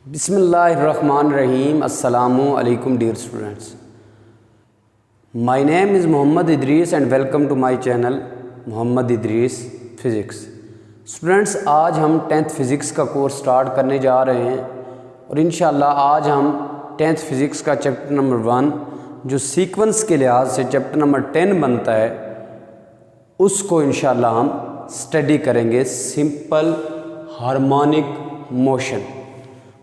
Bismillahirrahmanirrahim. Assalamu alaikum dear students. My name is Muhammad Idris and welcome to my channel Muhammad Idris Physics. Students आज हम 10th physics का course start करने जा रहे हैं और इंशाल्लाह आज हम 10th फिज़िक्स का चैप्टर नंबर 1 जो सीक्वेंस के लिहाज से चैप्टर नंबर 10 बनता है उसको इंशाल्लाह हम स्टडी करेंगे, सिंपल हार्मोनिक मोशन।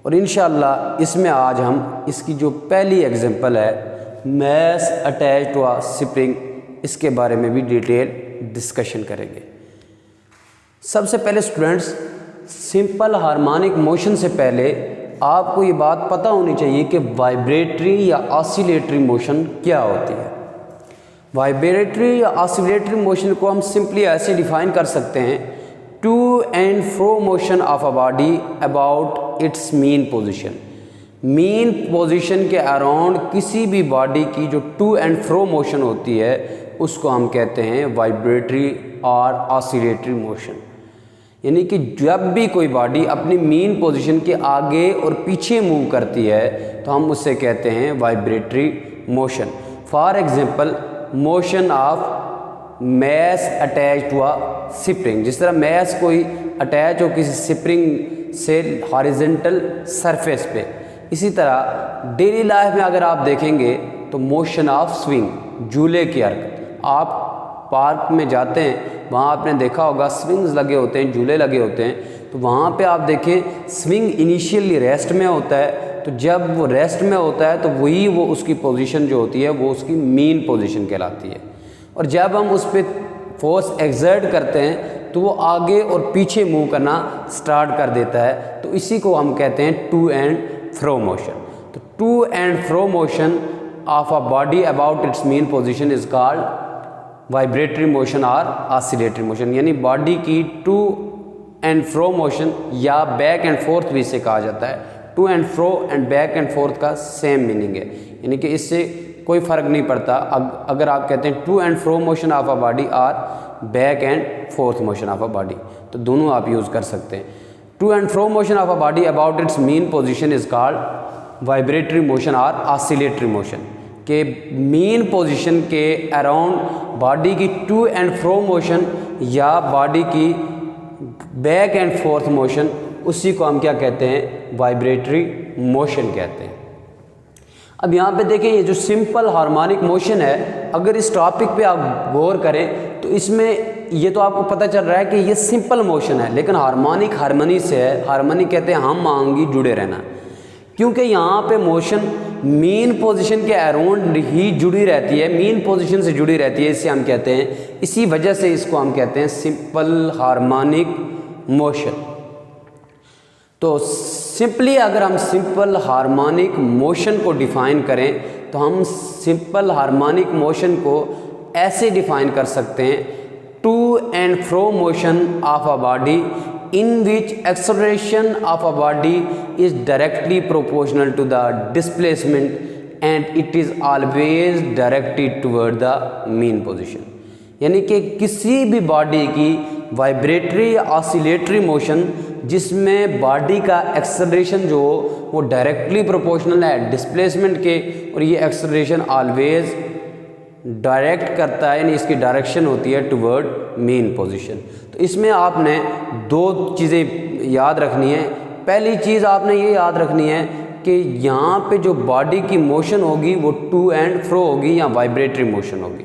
और इंशाल्लाह इसमें आज हम इसकी जो पहली एग्जांपल है मास अटैच्ड टू अ स्प्रिंग, इसके बारे में भी डिटेल डिस्कशन करेंगे। सबसे पहले स्टूडेंट्स, सिंपल हार्मोनिक मोशन से पहले आपको ये बात पता होनी चाहिए कि वाइब्रेटरी या ऑसिलेटरी मोशन क्या होती है। वाइब्रेटरी या ऑसिलेटरी मोशन को हम सिंपली ऐसे डिफाइन कर सकते हैं, to and fro motion of a body about its mean position. Mean position के अराउंड किसी भी बॉडी की जो टू एंड फ्रो मोशन होती है उसको हम कहते हैं वाइब्रेटरी और ऑसिलेटरी मोशन। यानी कि जब भी कोई बॉडी अपनी मीन पोजीशन के आगे और पीछे मूव करती है तो हम उससे कहते हैं vibratory motion. For example motion of mass attached to a spring, जिस तरह मैस कोई अटैच हो किसी स्प्रिंग से हॉरिजॉन्टल सरफेस पे, इसी तरह डेली लाइफ में अगर आप देखेंगे तो मोशन ऑफ स्विंग, झूले की हरकत। आप पार्क में जाते हैं, वहाँ आपने देखा होगा स्विंग्स लगे होते हैं, झूले लगे होते हैं, तो वहाँ पे आप देखें स्विंग इनिशियली रेस्ट में होता है, तो जब वो रेस्ट में होता है तो वही वो उसकी पोजीशन जो होती है वो उसकी मीन पोजीशन कहलाती है। और जब हम उस पर फोर्स एक्सर्ट करते हैं तो वो आगे और पीछे मूव करना स्टार्ट कर देता है, तो इसी को हम कहते हैं टू एंड फ्रो मोशन। तो to and fro motion of a body about its mean position is called vibratory motion और ऑसिलेटरी मोशन। यानी बॉडी की टू एंड फ्रो मोशन या बैक एंड फोर्थ भी इसे कहा जाता है। To and fro and back and forth का सेम मीनिंग है, यानी कि इससे कोई फ़र्क नहीं पड़ता अगर आप कहते हैं to and fro motion of a body और back and forth motion of a body, तो दोनों आप यूज़ कर सकते हैं। To and fro motion of a body about its mean position is called vibratory motion और ऑसिलेटरी मोशन। के mean position के अराउंड बॉडी की टू एंड फ्रो मोशन या बॉडी की बैक एंड फोर्थ मोशन, उसी को हम क्या कहते हैं, वाइब्रेटरी मोशन कहते हैं। अब यहाँ पे देखें, ये जो सिंपल हार्मोनिक मोशन है, अगर इस टॉपिक पे आप गौर करें तो इसमें ये तो आपको पता चल रहा है कि ये सिंपल मोशन है, लेकिन हार्मोनिक हार्मनी से है। हार्मनी कहते हैं हम मांगी जुड़े रहना, क्योंकि यहाँ पे मोशन मीन पोजीशन के अराउंड ही जुड़ी रहती है, मीन पोजीशन से जुड़ी रहती है, इसे हम कहते हैं, इसी वजह से इसको हम कहते हैं सिंपल हार्मोनिक मोशन। तो सिंपली अगर हम सिंपल हार्मोनिक मोशन को डिफ़ाइन करें तो हम सिंपल हार्मोनिक मोशन को ऐसे डिफ़ाइन कर सकते हैं, to and fro motion of a body in which acceleration of a body is directly proportional to the displacement and it is always directed toward the mean position. यानी कि किसी भी body की वाइब्रेटरी या oscillatory motion जिसमें body का acceleration जो हो वो डायरेक्टली प्रोपोर्शनल है डिस्प्लेसमेंट के, और ये एक्सेलरेशन ऑलवेज डायरेक्ट करता है, यानी इसकी डायरेक्शन होती है टुवर्ड मीन पोजीशन। तो इसमें आपने दो चीज़ें याद रखनी है। पहली चीज़ आपने ये याद रखनी है कि यहाँ पे जो बॉडी की मोशन होगी वो टू एंड फ्रो होगी या वाइब्रेटरी मोशन होगी।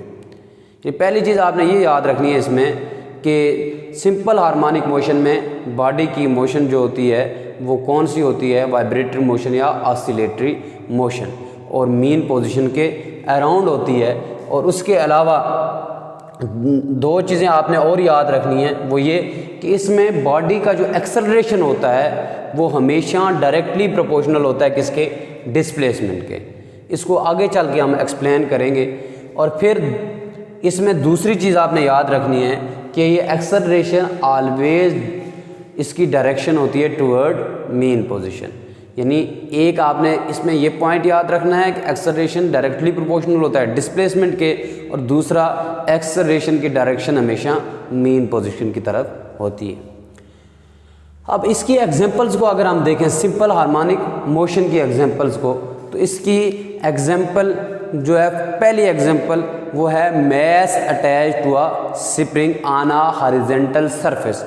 ये पहली चीज़ आपने ये याद रखनी है इसमें कि सिंपल हार्मोनिक मोशन में बॉडी की मोशन जो होती है वो कौन सी होती है, वाइब्रेटरी मोशन या ऑसिलेटरी मोशन, और मीन पोजीशन के अराउंड होती है। और उसके अलावा दो चीज़ें आपने और याद रखनी है, वो ये कि इसमें बॉडी का जो एक्सेलरेशन होता है वो हमेशा डायरेक्टली प्रोपोर्शनल होता है किसके, डिस्प्लेसमेंट के। इसको आगे चल के हम एक्सप्लेन करेंगे। और फिर इसमें दूसरी चीज़ आपने याद रखनी है कि ये एक्सेलरेशन ऑलवेज इसकी डायरेक्शन होती है टुवर्ड मीन पोजीशन। यानी एक आपने इसमें ये पॉइंट याद रखना है कि एक्सेलरेशन डायरेक्टली प्रोपोर्शनल होता है डिस्प्लेसमेंट के, और दूसरा एक्सेलरेशन की डायरेक्शन हमेशा मीन पोजीशन की तरफ होती है। अब इसकी एग्जांपल्स को अगर हम देखें सिंपल हार्मोनिक मोशन की एग्जांपल्स को, तो इसकी एग्जांपल जो है, पहली एग्जांपल वो है mass attached to a spring on a horizontal surface.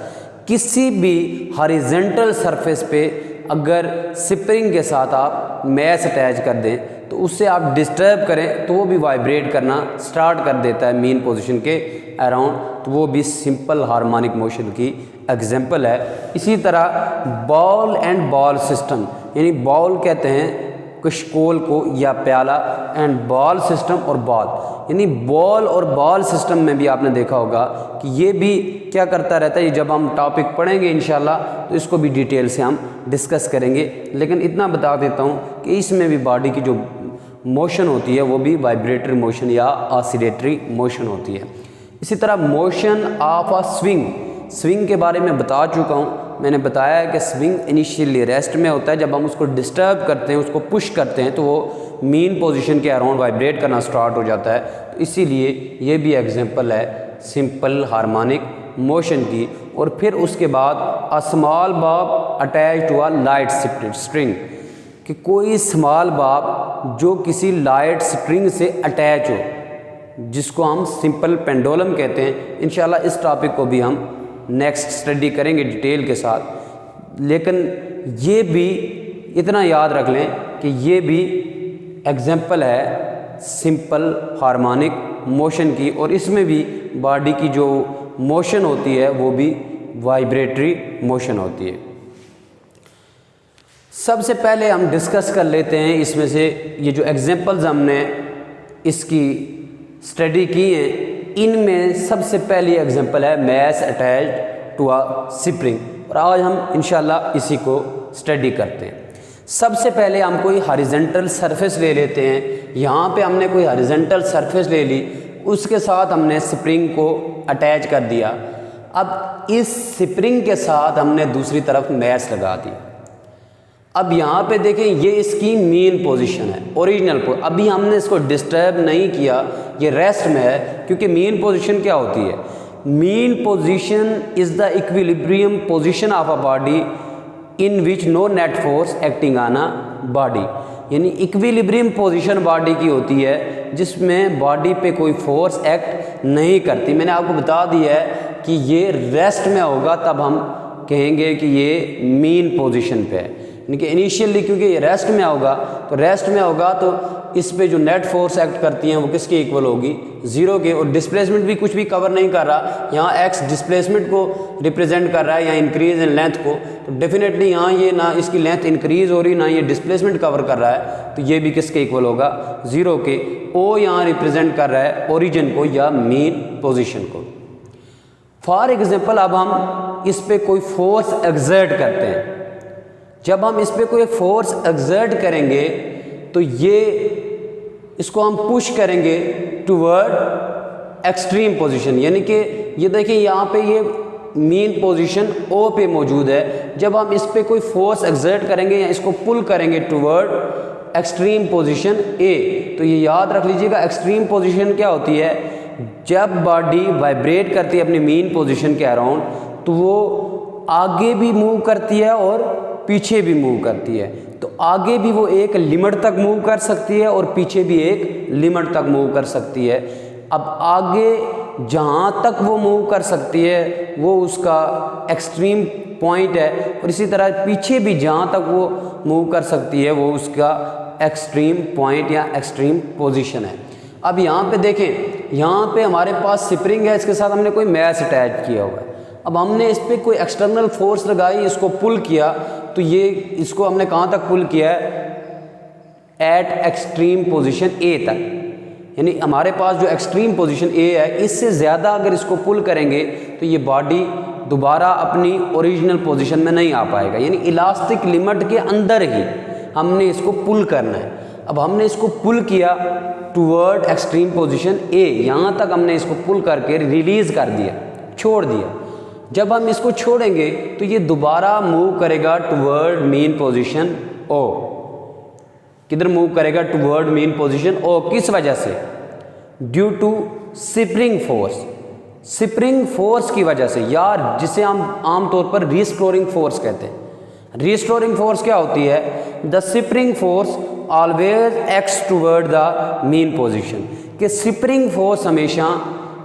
किसी भी हॉरिजॉन्टल सरफेस पे अगर स्प्रिंग के साथ आप मैस अटैच कर दें तो उससे आप डिस्टर्ब करें तो वो भी वाइब्रेट करना स्टार्ट कर देता है मीन पोजीशन के अराउंड, तो वो भी सिंपल हार्मोनिक मोशन की एग्जांपल है। इसी तरह बॉल एंड बॉल सिस्टम, यानी बॉल कहते हैं कशकोल को या प्याला, एंड बॉल सिस्टम और बॉल, यानी बॉल और बॉल सिस्टम में भी आपने देखा होगा कि ये भी क्या करता रहता है। जब हम टॉपिक पढ़ेंगे इंशाल्लाह तो इसको भी डिटेल से हम डिस्कस करेंगे, लेकिन इतना बता देता हूँ कि इसमें भी बॉडी की जो मोशन होती है वो भी वाइब्रेटरी मोशन या ऑसिलेटरी मोशन होती है। इसी तरह मोशन ऑफ अ स्विंग के बारे में बता चुका हूँ। मैंने बताया है कि स्विंग इनिशियली रेस्ट में होता है, जब हम उसको डिस्टर्ब करते हैं, उसको पुश करते हैं तो वो मीन पोजीशन के अराउंड वाइब्रेट करना स्टार्ट हो जाता है। तो इसीलिए ये भी एग्जांपल है सिंपल हार्मोनिक मोशन की। और फिर उसके बाद a small bob attached to a light string, कि कोई स्मॉल बॉब जो किसी लाइट स्ट्रिंग से अटैच हो, जिसको हम सिंपल पेंडुलम कहते हैं। इंशाल्लाह इस टॉपिक को भी हम नेक्स्ट स्टडी करेंगे डिटेल के साथ, लेकिन ये भी इतना याद रख लें कि ये भी एग्जांपल है सिंपल हार्मोनिक मोशन की, और इसमें भी बॉडी की जो मोशन होती है वो भी वाइब्रेटरी मोशन होती है। सबसे पहले हम डिस्कस कर लेते हैं इसमें से ये जो एग्जांपल्स हमने इसकी स्टडी की हैं, इनमें सबसे पहली एग्जांपल है mass attached to a spring, और आज हम इंशाल्लाह इसी को स्टडी करते हैं। सबसे पहले हम कोई हॉरिजॉन्टल सरफेस ले लेते हैं। यहाँ पे हमने कोई हॉरिजॉन्टल सरफेस ले ली, उसके साथ हमने स्प्रिंग को अटैच कर दिया। अब इस स्प्रिंग के साथ हमने दूसरी तरफ मैस लगा दी। अब यहाँ पे देखें ये इसकी मेन पोजीशन है, ओरिजिनल अभी हमने इसको डिस्टर्ब नहीं किया, ये रेस्ट में है, क्योंकि मेन पोजीशन क्या होती है? Mean position is the equilibrium position of a body in which no net force acting on a body, यानी इक्विलिब्रियम पोजीशन बॉडी की होती है जिसमें बॉडी पे कोई फोर्स एक्ट नहीं करती। मैंने आपको बता दिया है कि ये रेस्ट में होगा, तब हम कहेंगे कि ये मेन पोजीशन पे है। यानी कि इनिशियली क्योंकि ये रेस्ट में होगा, तो रेस्ट में होगा तो इस पे जो नेट फोर्स एक्ट करती हैं वो किसके इक्वल होगी? ज़ीरो के। और डिस्प्लेसमेंट भी कुछ भी कवर नहीं कर रहा, यहाँ एक्स डिस्प्लेसमेंट को रिप्रेजेंट कर रहा है या इंक्रीज इन लेंथ को, तो डेफिनेटली यहाँ ये ना इसकी लेंथ इंक्रीज हो रही, ना ये डिस्प्लेसमेंट कवर कर रहा है, तो ये भी किसके इक्वल होगा? ज़ीरो के। ओ यहाँ रिप्रेजेंट कर रहा है ओरिजिन को या मेन पोजिशन को। फॉर एग्जाम्पल अब हम इस पर कोई फोर्स एक्सर्ट करते हैं। जब हम इस पर कोई फोर्स एक्सर्ट करेंगे तो ये इसको हम पुश करेंगे टूवर्ड एक्सट्रीम पोजीशन, यानी कि ये देखिए यहाँ पे ये मेन पोजीशन ओ पे मौजूद है। जब हम इस पे कोई फोर्स एक्सर्ट करेंगे या इसको पुल करेंगे टूवर्ड एक्सट्रीम पोजीशन ए, तो ये याद रख लीजिएगा एक्सट्रीम पोजीशन क्या होती है? जब बॉडी वाइब्रेट करती है अपनी मेन पोजीशन के अराउंड, तो वो आगे भी मूव करती है और पीछे भी मूव करती है। तो आगे भी वो एक लिमिट तक मूव कर सकती है और पीछे भी एक लिमिट तक मूव कर सकती है। अब आगे जहाँ तक वो मूव कर सकती है वो उसका एक्सट्रीम पॉइंट है, और इसी तरह पीछे भी जहाँ तक वो मूव कर सकती है वो उसका एक्सट्रीम पॉइंट या एक्सट्रीम पोजीशन है। अब यहाँ पे देखें, यहाँ पे हमारे पास स्प्रिंग है, इसके साथ हमने कोई मैस अटैच किया हुआ है। अब हमने इस पर कोई एक्सटर्नल फोर्स लगाई, इसको पुल किया, तो ये इसको हमने कहाँ तक पुल किया है? एट एक्सट्रीम पोजीशन ए तक, यानी हमारे पास जो एक्सट्रीम पोजीशन ए है, इससे ज़्यादा अगर इसको पुल करेंगे तो ये बॉडी दोबारा अपनी ओरिजिनल पोजीशन में नहीं आ पाएगा, यानी इलास्टिक लिमिट के अंदर ही हमने इसको पुल करना है। अब हमने इसको पुल किया टूवर्ड एक्सट्रीम पोजीशन ए, यहाँ तक हमने इसको पुल करके रिलीज़ कर दिया, छोड़ दिया। जब हम इसको छोड़ेंगे तो ये दोबारा मूव करेगा टूवर्ड मेन पोजीशन ओ। किधर मूव करेगा? Toward mean position O. किस वजह से? Due to spring force. Spring force की वजह से, या जिसे हम आमतौर पर रिस्टोरिंग फोर्स कहते हैं। रिस्टोरिंग फोर्स क्या होती है? The spring force always acts toward the mean position, कि स्प्रिंग फोर्स हमेशा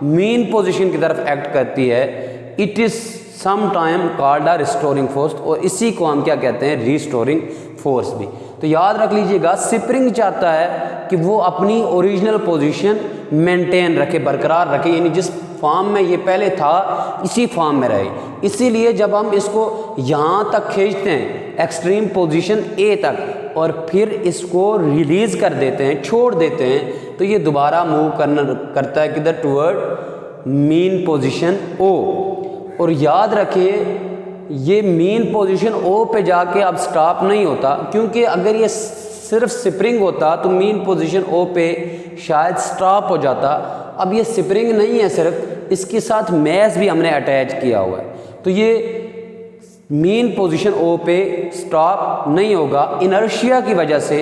मीन पोजीशन की तरफ एक्ट करती है। It is some time called a restoring force, और इसी को हम क्या कहते हैं? रिस्टोरिंग फोर्स भी। तो याद रख लीजिएगा, स्प्रिंग चाहता है कि वो अपनी ओरिजिनल पोजीशन मेंटेन रखे, बरकरार रखे, यानी जिस फॉर्म में ये पहले था इसी फॉर्म में रहे। इसीलिए जब हम इसको यहाँ तक खींचते हैं, एक्सट्रीम पोजीशन ए तक, और फिर इसको रिलीज़ कर देते हैं, छोड़ देते हैं, तो ये दोबारा मूव करता है किधर? टूवर्ड मीन पोजीशन ओ। और याद रखिए, ये मीन पोजीशन ओ पे जाके अब स्टॉप नहीं होता, क्योंकि अगर ये सिर्फ स्प्रिंग होता तो मीन पोजीशन ओ पे शायद स्टॉप हो जाता। अब ये स्प्रिंग नहीं है सिर्फ, इसके साथ मैस भी हमने अटैच किया हुआ है, तो ये मीन पोजीशन ओ पे स्टॉप नहीं होगा। इनर्शिया की वजह से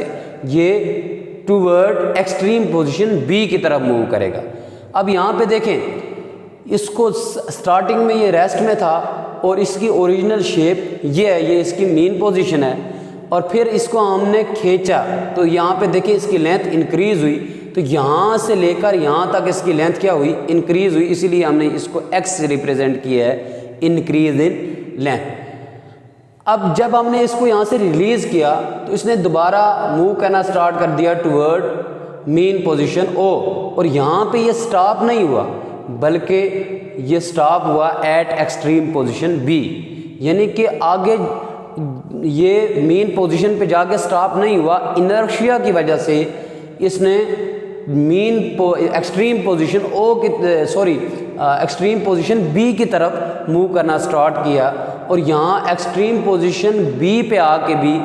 ये टूवर्ड एक्सट्रीम पोजीशन बी की तरफ मूव करेगा। अब यहाँ पे देखें, इसको स्टार्टिंग में ये रेस्ट में था और इसकी ओरिजिनल शेप ये है, ये इसकी मीन पोजीशन है, और फिर इसको हमने खींचा तो यहाँ पे देखिए इसकी लेंथ इंक्रीज़ हुई, तो यहाँ से लेकर यहाँ तक इसकी लेंथ क्या हुई? इंक्रीज़ हुई। इसीलिए हमने इसको एक्स से रिप्रेजेंट किया है, इंक्रीज इन लेंथ। अब जब हमने इसको यहाँ से रिलीज़ किया तो इसने दोबारा मूव करना स्टार्ट कर दिया टूवर्ड मीन पोजीशन ओ, और यहाँ पे ये स्टॉप नहीं हुआ, बल्कि ये स्टॉप हुआ एट एक्सट्रीम पोजीशन बी, यानी कि आगे ये मीन पोजीशन पे जाके स्टॉप नहीं हुआ। इनर्शिया की वजह से इसने एक्सट्रीम पोजीशन ओ की एक्सट्रीम पोजीशन बी की तरफ मूव करना स्टार्ट किया, और यहाँ एक्सट्रीम पोजीशन बी पे आके भी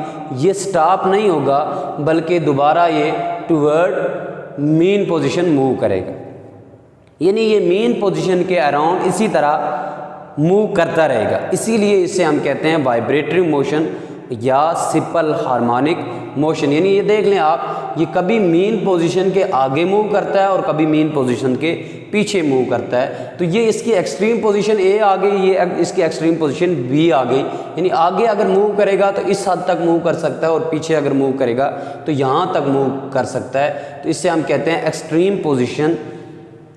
ये स्टॉप नहीं होगा, बल्कि दोबारा ये टूवर्ड मीन पोजीशन मूव करेगा। यानी ये मीन पोजीशन के अराउंड इसी तरह मूव करता रहेगा। इसीलिए इसे हम कहते हैं वाइब्रेटरी मोशन या सिंपल हार्मोनिक मोशन। यानी ये देख लें आप, ये कभी मीन पोजीशन के आगे मूव करता है और कभी मीन पोजीशन के पीछे मूव करता है। तो ये इसकी एक्सट्रीम पोजीशन ए आ गई, ये इसकी एक्सट्रीम पोजीशन बी आ गई। यानी आगे अगर मूव करेगा तो इस हद तक मूव कर सकता है, और पीछे अगर मूव करेगा तो यहाँ तक मूव कर सकता है। तो इससे हम कहते हैं extreme position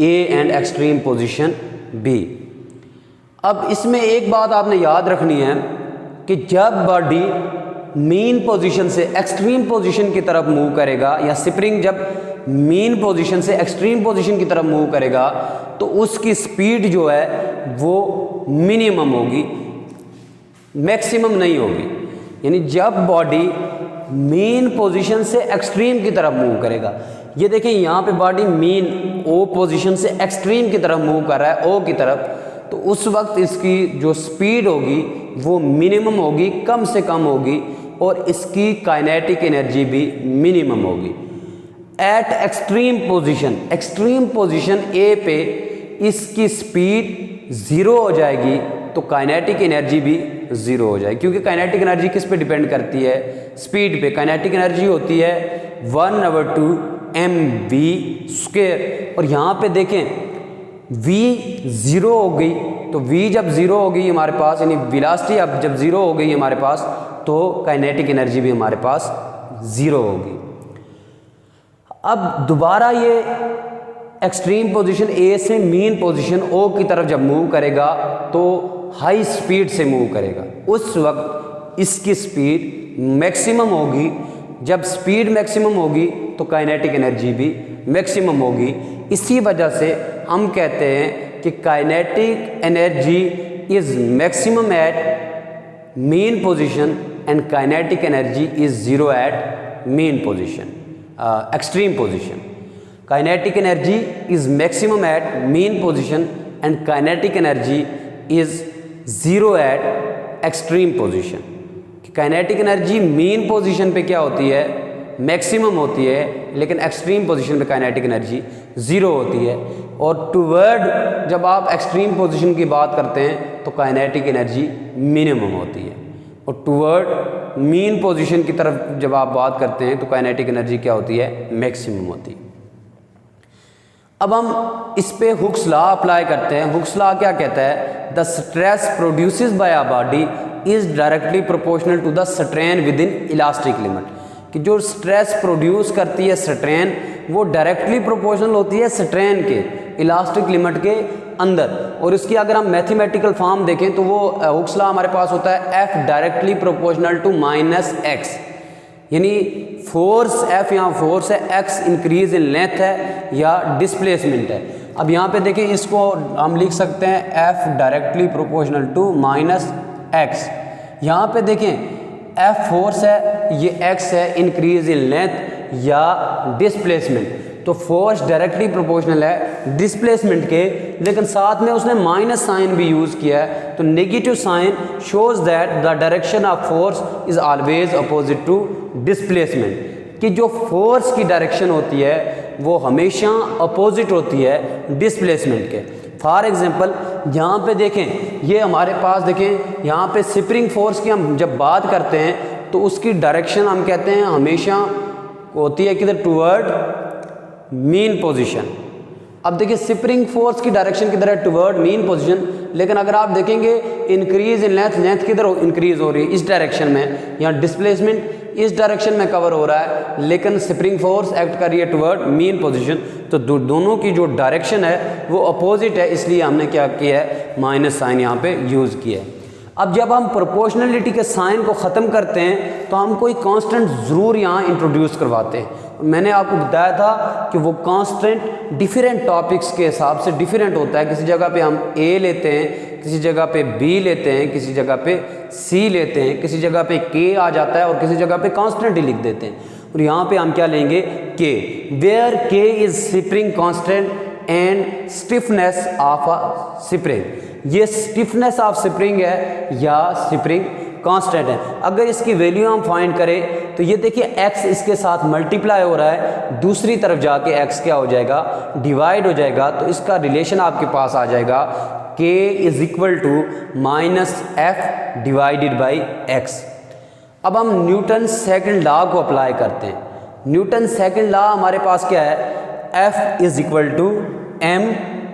A and extreme position B. अब इसमें एक बात आपने याद रखनी है कि जब बॉडी मीन पोजीशन से एक्सट्रीम पोजीशन की तरफ मूव करेगा, या स्प्रिंग जब मीन पोजीशन से एक्सट्रीम पोजीशन की तरफ मूव करेगा, तो उसकी स्पीड जो है वो मिनिमम होगी, मैक्सिमम नहीं होगी। यानी जब बॉडी मीन पोजीशन से एक्सट्रीम की तरफ मूव करेगा, ये देखें यहाँ पे बॉडी मीन ओ पोजीशन से एक्सट्रीम की तरफ मूव कर रहा है, ओ की तरफ, तो उस वक्त इसकी जो स्पीड होगी वो मिनिमम होगी, कम से कम होगी, और इसकी काइनेटिक एनर्जी भी मिनिमम होगी। एट एक्सट्रीम पोजीशन ए पे इसकी स्पीड ज़ीरो हो जाएगी, तो काइनेटिक एनर्जी भी ज़ीरो हो जाएगी, क्योंकि काइनेटिक एनर्जी किस पे डिपेंड करती है? स्पीड पे। काइनेटिक एनर्जी होती है 1/2 mv²। और यहाँ पे देखें v ज़ीरो हो गई, तो v जब ज़ीरो हो गई हमारे पास, यानी वेलोसिटी अब जब ज़ीरो हो गई हमारे पास, तो काइनेटिक एनर्जी भी हमारे पास ज़ीरो होगी। अब दोबारा ये एक्सट्रीम पोजीशन ए से मीन पोजीशन ओ की तरफ जब मूव करेगा तो हाई स्पीड से मूव करेगा। उस वक्त इसकी स्पीड मैक्सिमम होगी। जब स्पीड मैक्सिमम होगी तो काइनेटिक एनर्जी भी मैक्सिमम होगी। इसी वजह से हम कहते हैं कि kinetic energy is maximum at mean position and kinetic energy is zero at mean position extreme position. Kinetic energy is maximum at mean position and kinetic energy is zero at extreme position. Kinetic energy mean position पे क्या होती है? Maximum होती है, लेकिन extreme position पे kinetic energy zero होती है। और टूवर्ड जब आप एक्सट्रीम पोजीशन की बात करते हैं तो काइनेटिक एनर्जी मिनिमम होती है, और टूवर्ड मीन पोजीशन की तरफ जब आप बात करते हैं तो काइनेटिक एनर्जी क्या होती है? मैक्सिमम होती है। अब हम इस पे हुक्स लॉ अप्लाई करते हैं। हुक्स लॉ क्या कहता है? The stress produces by a body is directly proportional to the strain within elastic limit, कि जो स्ट्रेस प्रोड्यूस करती है स्ट्रेन वो डायरेक्टली प्रोपोर्शनल होती है स्ट्रेन के इलास्टिक लिमिट के अंदर। और इसकी अगर हम मैथमेटिकल फॉर्म देखें तो वो हुक्स लॉ हमारे पास होता है F directly proportional to minus X, यानी फोर्स F यहाँ फोर्स है, x इंक्रीज इन लेंथ है या डिस्प्लेसमेंट है। अब यहाँ पे देखें, इसको हम लिख सकते हैं F directly proportional to minus X. यहाँ पे देखें F फोर्स है, ये x है इंक्रीज इन लेंथ या डिस्प्लेसमेंट, तो फोर्स डायरेक्टली प्रोपोर्शनल है डिस्प्लेसमेंट के, लेकिन साथ में उसने माइनस साइन भी यूज़ किया है, तो negative sign shows that the direction of force is always opposite to displacement, कि जो फोर्स की डायरेक्शन होती है वो हमेशा अपोजिट होती है डिस्प्लेसमेंट के। फॉर एग्जांपल यहाँ पे देखें, ये हमारे पास देखें यहाँ पे स्प्रिंग फोर्स की हम जब बात करते हैं तो उसकी डायरेक्शन हम कहते हैं हमेशा होती है किधर? Toward mean position. अब देखिए स्प्रिंग फोर्स की डायरेक्शन किधर है? टुवर्ड मीन पोजीशन, लेकिन अगर आप देखेंगे इंक्रीज इन लेंथ, लेंथ किधर इंक्रीज हो रही है? इस डायरेक्शन में। यहाँ डिस्प्लेसमेंट इस डायरेक्शन में कवर हो रहा है, लेकिन स्प्रिंग फोर्स एक्ट कर रही है टुवर्ड मीन पोजीशन, तो दोनों की जो डायरेक्शन है वो अपोजिट है, इसलिए हमने क्या किया है? माइनस साइन यहाँ पे यूज़ किया है। अब जब हम प्रोपोर्शनलिटी के साइन को ख़त्म करते हैं तो हम कोई कांस्टेंट ज़रूर यहाँ इंट्रोड्यूस करवाते हैं। मैंने आपको बताया था कि वो कांस्टेंट डिफरेंट टॉपिक्स के हिसाब से डिफरेंट होता है। किसी जगह पे हम A लेते हैं, किसी जगह पे B लेते हैं, किसी जगह पे C लेते हैं, किसी जगह पे K आ जाता है और किसी जगह पे कांस्टेंट ही लिख देते हैं। और यहाँ पे हम क्या लेंगे? K, where K is spring constant and stiffness of a spring. ये स्टिफनेस ऑफ स्प्रिंग है या स्प्रिंग कांस्टेंट है। अगर इसकी वैल्यू हम फाइंड करें तो ये देखिए x इसके साथ मल्टीप्लाई हो रहा है, दूसरी तरफ जाके x क्या हो जाएगा? डिवाइड हो जाएगा, तो इसका रिलेशन आपके पास आ जाएगा k is equal to minus F divided by X. अब हम न्यूटन सेकंड लॉ को अप्लाई करते हैं। न्यूटन सेकंड लॉ हमारे पास क्या है? F is equal to M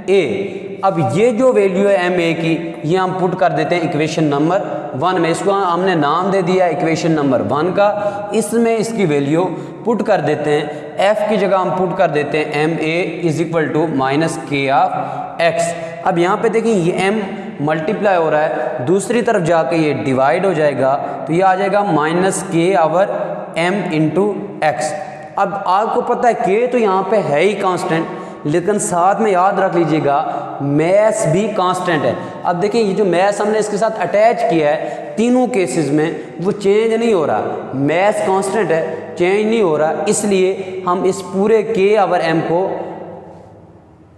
A. अब ये जो वैल्यू है एम ए की, ये हम पुट कर देते हैं इक्वेशन नंबर 1 में। इसको हमने नाम दे दिया इक्वेशन नंबर 1 का। इसमें इसकी वैल्यू पुट कर देते हैं, F की जगह हम पुट कर देते हैं M A is equal to minus K of X. अब यहाँ पे देखिए ये m मल्टीप्लाई हो रहा है, दूसरी तरफ जाके ये डिवाइड हो जाएगा, तो ये आ जाएगा minus K our m into x. अब आपको पता है k तो यहाँ पे है ही कांस्टेंट, लेकिन साथ में याद रख लीजिएगा मैस भी कांस्टेंट है। अब देखिए ये जो मैस हमने इसके साथ अटैच किया है, तीनों केसेस में वो चेंज नहीं हो रहा, मैस कांस्टेंट है, चेंज नहीं हो रहा, इसलिए हम इस पूरे के आवर एम को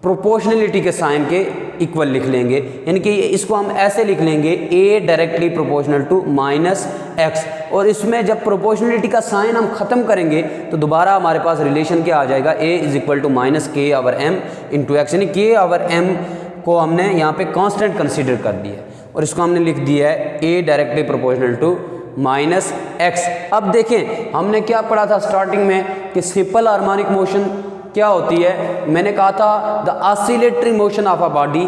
प्रोपोर्शनलिटी के साइन के इक्वल लिख लेंगे, यानी कि इसको हम ऐसे लिख लेंगे a directly proportional to minus X. और इसमें जब प्रोपोर्शनलिटी का साइन हम ख़त्म करेंगे तो दोबारा हमारे पास रिलेशन क्या आ जाएगा? a is equal to minus K over M into X, यानी के आवर एम को हमने यहाँ पे कांस्टेंट कंसीडर कर दिया और इसको हमने लिख दिया है a directly proportional to minus X. अब देखें हमने क्या पढ़ा था स्टार्टिंग में कि सिंपल हार्मोनिक मोशन क्या होती है? मैंने कहा था the oscillatory motion of a body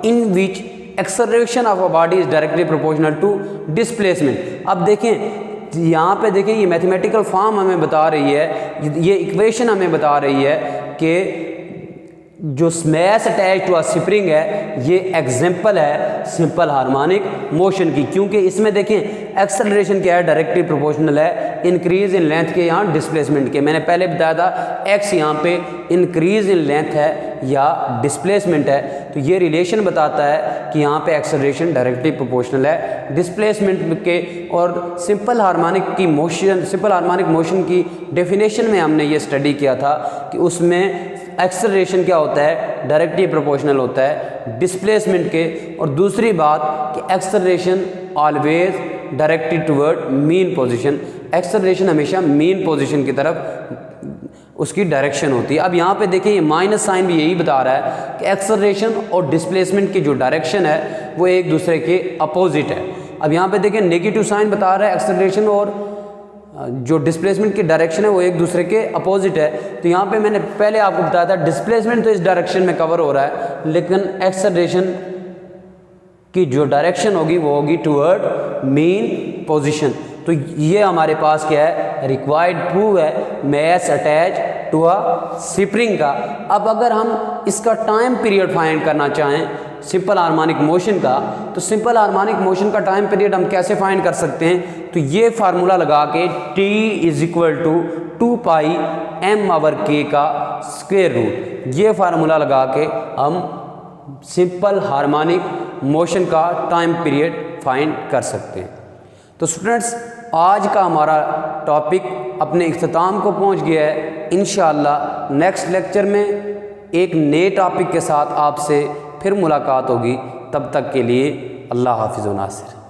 in which acceleration of a body is directly proportional to displacement. अब देखें यहाँ पे देखें ये मैथमेटिकल फॉर्म हमें बता रही है, ये इक्वेशन हमें बता रही है कि जो mass attached to a spring है ये एग्जाम्पल है सिंपल हार्मोनिक मोशन की, क्योंकि इसमें देखें एक्सेलरेशन क्या है? डायरेक्टली प्रोपोर्शनल है इंक्रीज इन लेंथ के यहाँ डिस्प्लेसमेंट के। मैंने पहले बताया था x यहाँ पे इंक्रीज इन लेंथ है या डिस्प्लेसमेंट है, तो ये रिलेशन बताता है कि यहाँ पे एक्सेलरेशन डायरेक्टली प्रोपोर्शनल है डिस्प्लेसमेंट के। और सिंपल हार्मोनिक की मोशन, सिंपल हार्मोनिक मोशन की डेफिनेशन में हमने ये स्टडी किया था कि उसमें एक्सेलरेशन क्या होता है? डायरेक्टली प्रोपोर्शनल होता है डिस्प्लेसमेंट के। और दूसरी बात कि acceleration always directly toward mean position, acceleration हमेशा मीन पोजीशन की तरफ उसकी डायरेक्शन होती है। अब यहाँ पे देखिए ये माइनस साइन भी यही बता रहा है कि एक्सेलरेशन और डिस्प्लेसमेंट की जो डायरेक्शन है वो एक दूसरे के अपोजिट है। अब यहाँ पे देखिए नेगेटिव साइन बता रहा है एक्सेलरेशन और जो डिस्प्लेसमेंट की डायरेक्शन है वो एक दूसरे के अपोजिट है। तो यहाँ पे मैंने पहले आपको बताया था डिस्प्लेसमेंट तो इस डायरेक्शन में कवर हो रहा है, लेकिन एक्सेलरेशन की जो डायरेक्शन होगी वो होगी टुवर्ड मेन पोजीशन। तो ये हमारे पास क्या है, रिक्वायर्ड प्रूफ है mass attached to a spring का। अब अगर हम इसका टाइम पीरियड फाइंड करना चाहें सिंपल हार्मोनिक मोशन का, तो सिंपल हार्मोनिक मोशन का टाइम पीरियड हम कैसे फाइंड कर सकते हैं, तो ये फार्मूला लगा के t इज इक्वल टू 2 पाई m/k का स्क्वायर रूट, ये फार्मूला लगा के हम सिंपल हार्मोनिक मोशन का टाइम पीरियड फाइंड कर सकते हैं। तो स्टूडेंट्स आज का हमारा टॉपिक अपने इख्तिताम को पहुंच गया है। इंशाअल्लाह नेक्स्ट लेक्चर में एक नए टॉपिक के साथ आपसे फिर मुलाकात होगी। तब तक के लिए अल्लाह हाफिज़ व नासिर।